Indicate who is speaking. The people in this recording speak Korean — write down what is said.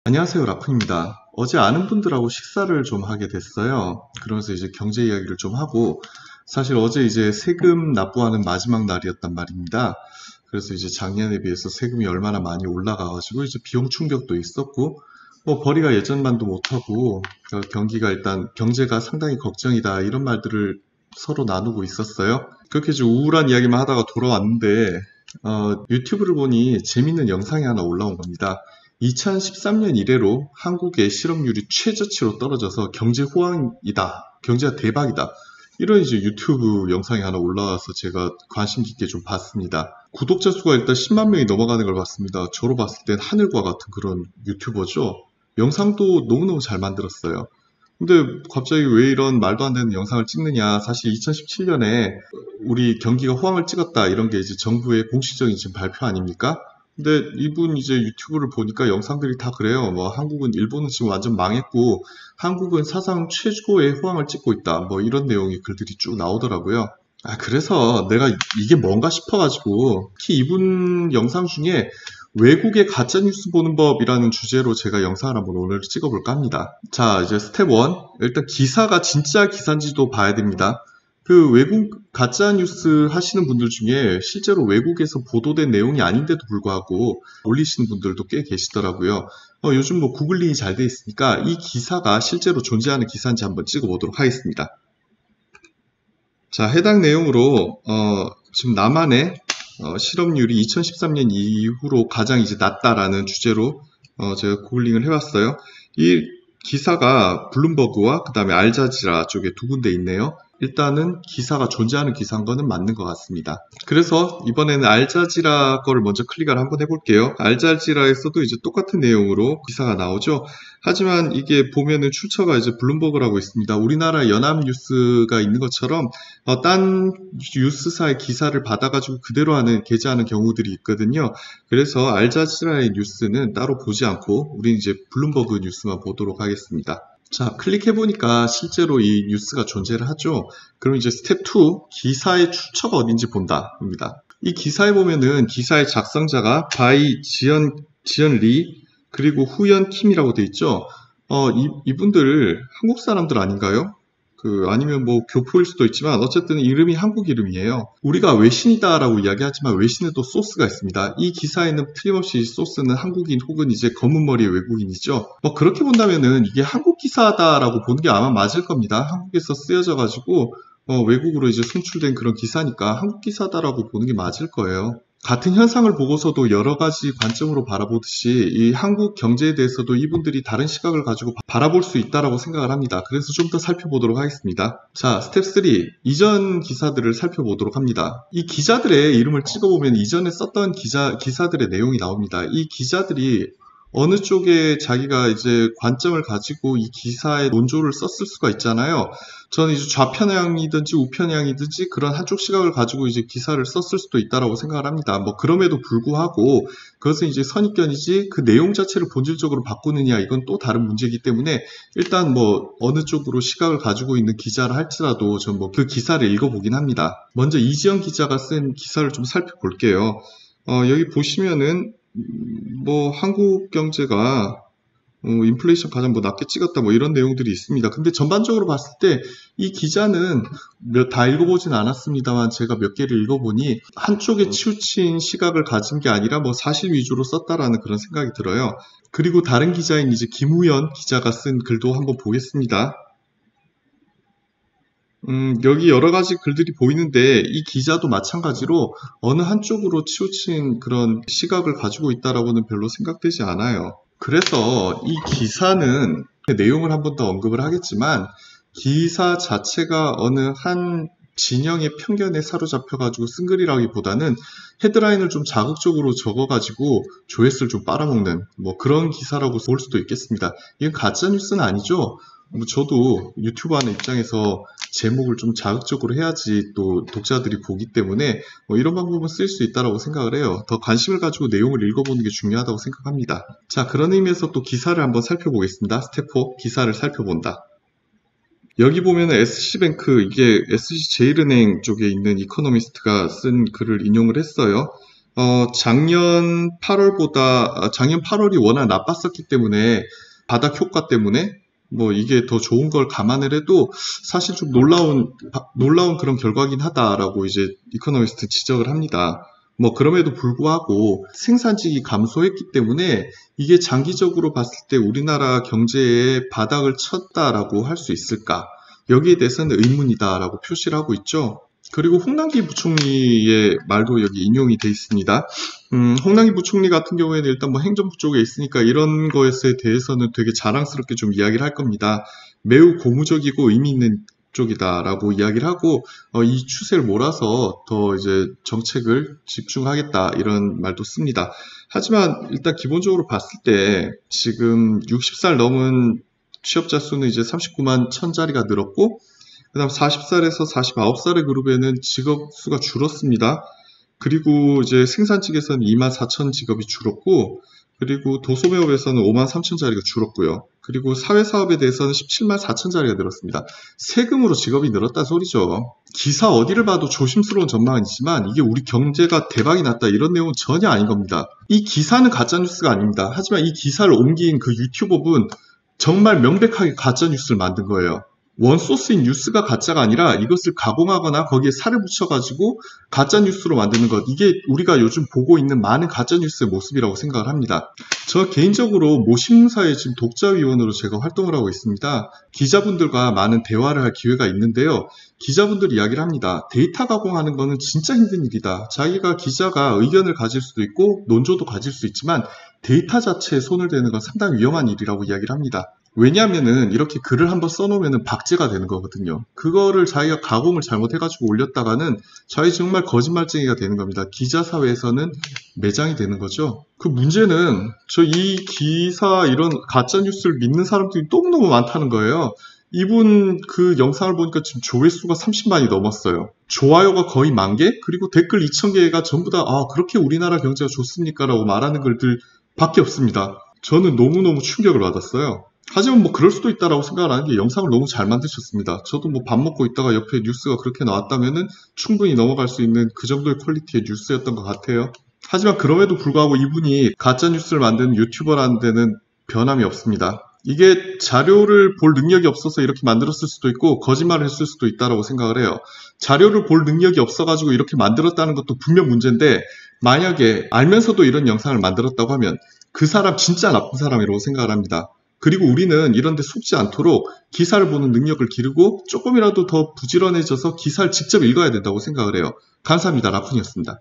Speaker 1: 안녕하세요, 라쿤입니다. 어제 아는 분들하고 식사를 좀 하게 됐어요. 그러면서 이제 경제 이야기를 좀 하고, 사실 어제 이제 세금 납부하는 마지막 날이었단 말입니다. 그래서 이제 작년에 비해서 세금이 얼마나 많이 올라가가지고 이제 비용 충격도 있었고, 뭐 벌이가 예전만도 못하고, 경기가 일단 경제가 상당히 걱정이다 이런 말들을 서로 나누고 있었어요. 그렇게 이제 우울한 이야기만 하다가 돌아왔는데, 유튜브를 보니 재밌는 영상이 하나 올라온 겁니다. 2013년 이래로 한국의 실업률이 최저치로 떨어져서 경제 호황이다, 경제가 대박이다. 이런 이제 유튜브 영상이 하나 올라와서 제가 관심 깊게 좀 봤습니다. 구독자 수가 일단 10만 명이 넘어가는 걸 봤습니다. 저로 봤을 땐 하늘과 같은 그런 유튜버죠. 영상도 너무너무 잘 만들었어요. 근데 갑자기 왜 이런 말도 안 되는 영상을 찍느냐. 사실 2017년에 우리 경기가 호황을 찍었다 이런 게 이제 정부의 공식적인 지금 발표 아닙니까? 근데 이분 이제 유튜브를 보니까 영상들이 다 그래요. 뭐 한국은 일본은 지금 완전 망했고 한국은 사상 최고의 호황을 찍고 있다. 뭐 이런 내용의 글들이 쭉 나오더라고요. 그래서 내가 이게 뭔가 싶어가지고 특히 이분 영상 중에 외국의 가짜뉴스 보는 법이라는 주제로 제가 영상을 한번 오늘 찍어볼까 합니다. 자, 이제 스텝 1. 일단 기사가 진짜 기사인지도 봐야 됩니다. 그 외국 가짜뉴스 하시는 분들 중에 실제로 외국에서 보도된 내용이 아닌데도 불구하고 올리시는 분들도 꽤 계시더라고요. 요즘 뭐 구글링이 잘 돼 있으니까 이 기사가 실제로 존재하는 기사인지 한번 찍어보도록 하겠습니다. 자, 해당 내용으로 지금 남한의 실업률이 2013년 이후로 가장 이제 낮다라는 주제로 제가 구글링을 해봤어요. 이 기사가 블룸버그와 그 다음에 알자지라 쪽에 두 군데 있네요. 일단은 기사가 존재하는 기사인 거는 맞는 것 같습니다. 그래서 이번에는 알자지라 거를 먼저 클릭을 한번 해볼게요. 알자지라에서도 이제 똑같은 내용으로 기사가 나오죠. 하지만 이게 보면은 출처가 이제 블룸버그라고 있습니다. 우리나라 연합뉴스가 있는 것처럼 딴 뉴스사의 기사를 받아가지고 그대로 게재하는 경우들이 있거든요. 그래서 알자지라의 뉴스는 따로 보지 않고 우리는 이제 블룸버그 뉴스만 보도록 하겠습니다. 자, 클릭해보니까 실제로 이 뉴스가 존재를 하죠. 그럼 이제 스텝 2, 기사의 출처가 어딘지 본다입니다. 이 기사에 보면은 기사의 작성자가 바이 지연 리 그리고 후연 킴이라고 돼 있죠. 이분들 한국 사람들 아닌가요? 아니면 뭐 교포일 수도 있지만 어쨌든 이름이 한국 이름이에요. 우리가 외신이다라고 이야기하지만 외신에도 소스가 있습니다. 이 기사에는 틀림없이 소스는 한국인 혹은 이제 검은 머리의 외국인이죠. 그렇게 본다면은 이게 한국 기사다라고 보는 게 아마 맞을 겁니다. 한국에서 쓰여져 가지고 외국으로 이제 송출된 그런 기사니까 한국 기사다라고 보는 게 맞을 거예요. 같은 현상을 보고서도 여러 가지 관점으로 바라보듯이 이 한국 경제에 대해서도 이분들이 다른 시각을 가지고 바라볼 수 있다라고 생각을 합니다. 그래서 좀 더 살펴보도록 하겠습니다. 자, 스텝 3. 이전 기사들을 살펴보도록 합니다. 이 기자들의 이름을 찍어보면 이전에 썼던 기사들의 내용이 나옵니다. 이 기자들이 어느 쪽에 자기가 이제 관점을 가지고 이 기사의 논조를 썼을 수가 있잖아요. 저는 이제 좌편향이든지 우편향이든지 그런 한쪽 시각을 가지고 이제 기사를 썼을 수도 있다라고 생각을 합니다. 그럼에도 불구하고 그것은 이제 선입견이지 그 내용 자체를 본질적으로 바꾸느냐 이건 또 다른 문제이기 때문에 일단 어느 쪽으로 시각을 가지고 있는 기자를 할지라도 전 그 기사를 읽어보긴 합니다. 먼저 이지연 기자가 쓴 기사를 좀 살펴볼게요. 여기 보시면은 한국 경제가 인플레이션 가장 낮게 찍었다 이런 내용들이 있습니다. 근데 전반적으로 봤을 때 이 기자는 다 읽어보진 않았습니다만 제가 몇 개를 읽어보니 한쪽에 치우친 시각을 가진 게 아니라 사실 위주로 썼다라는 그런 생각이 들어요. 그리고 다른 기자인 이제 김우연 기자가 쓴 글도 한번 보겠습니다. 여기 여러 가지 글들이 보이는데 이 기자도 마찬가지로 어느 한쪽으로 치우친 그런 시각을 가지고 있다라고는 별로 생각되지 않아요. 그래서 이 기사는 내용을 한 번 더 언급을 하겠지만 기사 자체가 어느 한 진영의 편견에 사로잡혀가지고 쓴 글이라기보다는 헤드라인을 좀 자극적으로 적어가지고 조회수를 좀 빨아먹는 그런 기사라고 볼 수도 있겠습니다. 이건 가짜뉴스는 아니죠. 저도 유튜브 하는 입장에서 제목을 좀 자극적으로 해야지 또 독자들이 보기 때문에 이런 방법은 쓸 수 있다고 생각을 해요. 더 관심을 가지고 내용을 읽어보는 게 중요하다고 생각합니다. 자, 그런 의미에서 또 기사를 한번 살펴보겠습니다. 스텝 4, 기사를 살펴본다. 여기 보면은 SC뱅크, 이게 SC제일은행 쪽에 있는 이코노미스트가 쓴 글을 인용을 했어요. 작년 8월이 워낙 나빴었기 때문에 바닥 효과 때문에 뭐 이게 더 좋은 걸 감안을 해도 사실 좀 놀라운 그런 결과긴 하다라고 이제 이코노미스트 지적을 합니다. 뭐 그럼에도 불구하고 생산직이 감소했기 때문에 이게 장기적으로 봤을 때 우리나라 경제에 바닥을 쳤다라고 할 수 있을까? 여기에 대해서는 의문이다라고 표시를 하고 있죠. 그리고 홍남기 부총리의 말도 여기 인용이 돼 있습니다. 홍남기 부총리 같은 경우에는 일단 뭐 행정부 쪽에 있으니까 이런 것에 대해서는 되게 자랑스럽게 좀 이야기를 할 겁니다. 매우 고무적이고 의미 있는 쪽이다라고 이야기를 하고 이 추세를 몰아서 더 이제 정책을 집중하겠다 이런 말도 씁니다. 하지만 일단 기본적으로 봤을 때 지금 60살 넘은 취업자 수는 이제 39만 1000자리가 늘었고 그 다음 40살에서 49살의 그룹에는 직업 수가 줄었습니다. 그리고 이제 생산직에서는 2만 4천 직업이 줄었고 그리고 도소매업에서는 5만 3천 자리가 줄었고요. 그리고 사회사업에 대해서는 17만 4천 자리가 늘었습니다. 세금으로 직업이 늘었다는 소리죠. 기사 어디를 봐도 조심스러운 전망은 있지만 이게 우리 경제가 대박이 났다 이런 내용은 전혀 아닌 겁니다. 이 기사는 가짜뉴스가 아닙니다. 하지만 이 기사를 옮긴 그 유튜버분 정말 명백하게 가짜뉴스를 만든 거예요. 원소스인 뉴스가 가짜가 아니라 이것을 가공하거나 거기에 살을 붙여가지고 가짜뉴스로 만드는 것. 이게 우리가 요즘 보고 있는 많은 가짜뉴스의 모습이라고 생각을 합니다. 저 개인적으로 모 신문사의 지금 독자위원으로 제가 활동을 하고 있습니다. 기자분들과 많은 대화를 할 기회가 있는데요. 기자분들이 이야기를 합니다. 데이터 가공하는 거는 진짜 힘든 일이다. 기자가 의견을 가질 수도 있고 논조도 가질 수 있지만 데이터 자체에 손을 대는 건 상당히 위험한 일이라고 이야기를 합니다. 왜냐하면은 이렇게 글을 한번 써놓으면 박제가 되는 거거든요. 그거를 자기가 가공을 잘못해가지고 올렸다가는 자기 정말 거짓말쟁이가 되는 겁니다. 기자 사회에서는 매장이 되는 거죠. 그 문제는 이 기사 이런 가짜 뉴스를 믿는 사람들이 너무너무 많다는 거예요. 이분 그 영상을 보니까 지금 조회수가 30만이 넘었어요. 좋아요가 거의 10,000개? 그리고 댓글 2,000개가 전부 다 그렇게 우리나라 경제가 좋습니까? 라고 말하는 글들 밖에 없습니다. 저는 너무너무 충격을 받았어요. 하지만 뭐 그럴 수도 있다라고 생각을 하는 게 영상을 너무 잘 만드셨습니다. 저도 뭐 밥 먹고 있다가 옆에 뉴스가 그렇게 나왔다면은 충분히 넘어갈 수 있는 그 정도의 퀄리티의 뉴스였던 것 같아요. 하지만 그럼에도 불구하고 이분이 가짜뉴스를 만드는 유튜버라는 데는 변함이 없습니다. 이게 자료를 볼 능력이 없어서 이렇게 만들었을 수도 있고 거짓말을 했을 수도 있다라고 생각을 해요. 자료를 볼 능력이 없어가지고 이렇게 만들었다는 것도 분명 문제인데 만약에 알면서도 이런 영상을 만들었다고 하면 그 사람 진짜 나쁜 사람이라고 생각을 합니다. 그리고 우리는 이런 데 속지 않도록 기사를 보는 능력을 기르고 조금이라도 더 부지런해져서 기사를 직접 읽어야 된다고 생각을 해요. 감사합니다. 라쿤이었습니다.